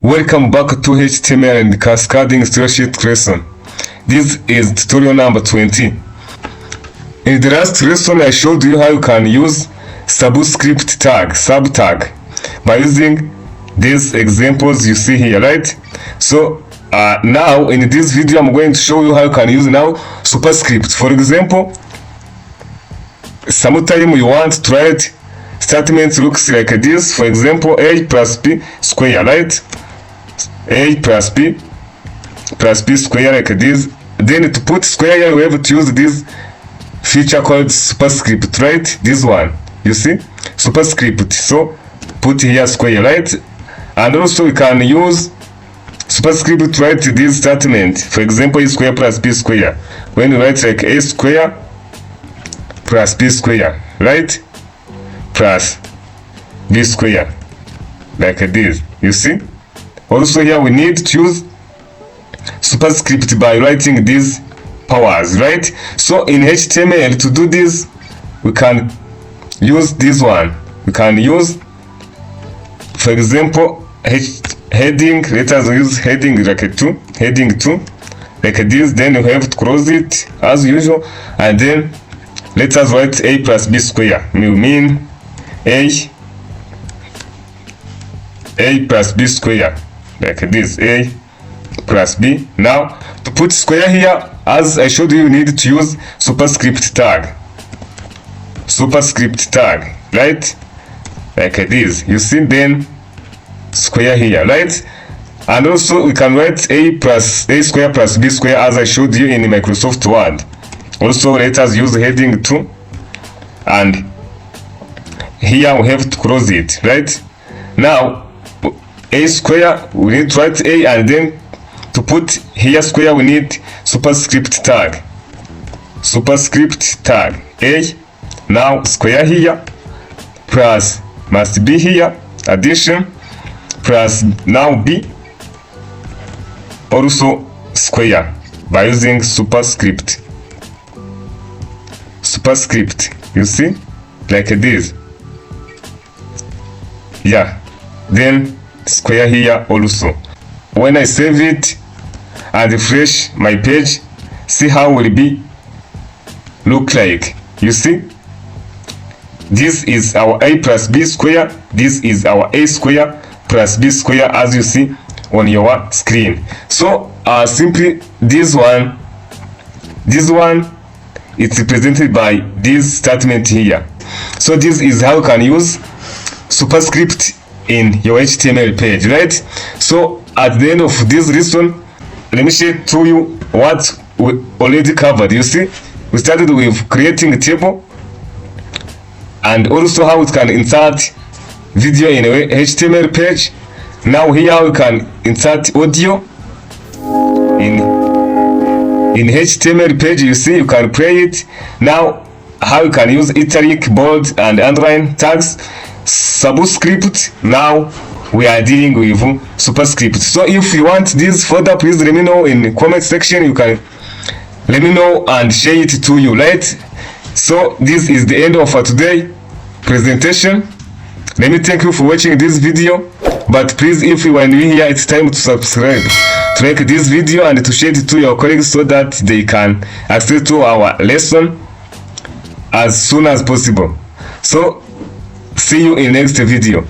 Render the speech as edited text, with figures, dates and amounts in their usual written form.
Welcome back to HTML and Cascading Spreadsheet lesson. This is tutorial number 20. In the last lesson, I showed you how you can use subscript tag, sub tag, by using these examples you see here, right? So now in this video, I'm going to show you how you can use now superscript. For example, sometime you want to write statement looks like this. For example, a plus b square, right? A plus b square like this. Then to put square here, we have to use this feature called superscript, right? This one, you see, superscript. So put here square, right? And also we can use superscript to write this statement. For example, a square plus b square. When you write like a square plus b square, right? Plus b square, like this, you see. Also here we need to use superscript by writing these powers, right? So in HTML to do this, we can use this one. We can use, for example, heading. Let us use heading like heading 2 like this. Then you have to close it as usual, and then let us write a plus b square. We mean a plus b square, like this, a plus b. Now to put square here, as I showed you, you need to use superscript tag, right? Like this, you see. Then square here, right? And also we can write a square plus b square as I showed you in Microsoft Word. Also let us use heading 2, and here we have to close it, right? Now a square, we need to write a, and then to put here square we need superscript tag a. Now square here plus must be here addition plus now b also square by using superscript, you see, like this. Yeah, then square here also. When I save it and refresh my page, see how will be look like. You see, this is our a plus b square, this is our a square plus b square, as you see on your screen. So simply this one it's represented by this statement here. So this is how you can use superscript in your HTML page, right? So at the end of this lesson, let me share to you what we already covered. You see, we started with creating a table and also how it can insert video in a HTML page. Now here we can insert audio in HTML page. You see, you can play it. Now how you can use italic, bold and underline tags. Subscript. Now we are dealing with superscript. So if you want this further, please let me know in the comment section. You can let me know and share it to you, right? So this is the end of our today presentation. Let me thank you for watching this video, but please, if you are new here, it's time to subscribe, to like this video and to share it to your colleagues so that they can access to our lesson as soon as possible. So see you in next video.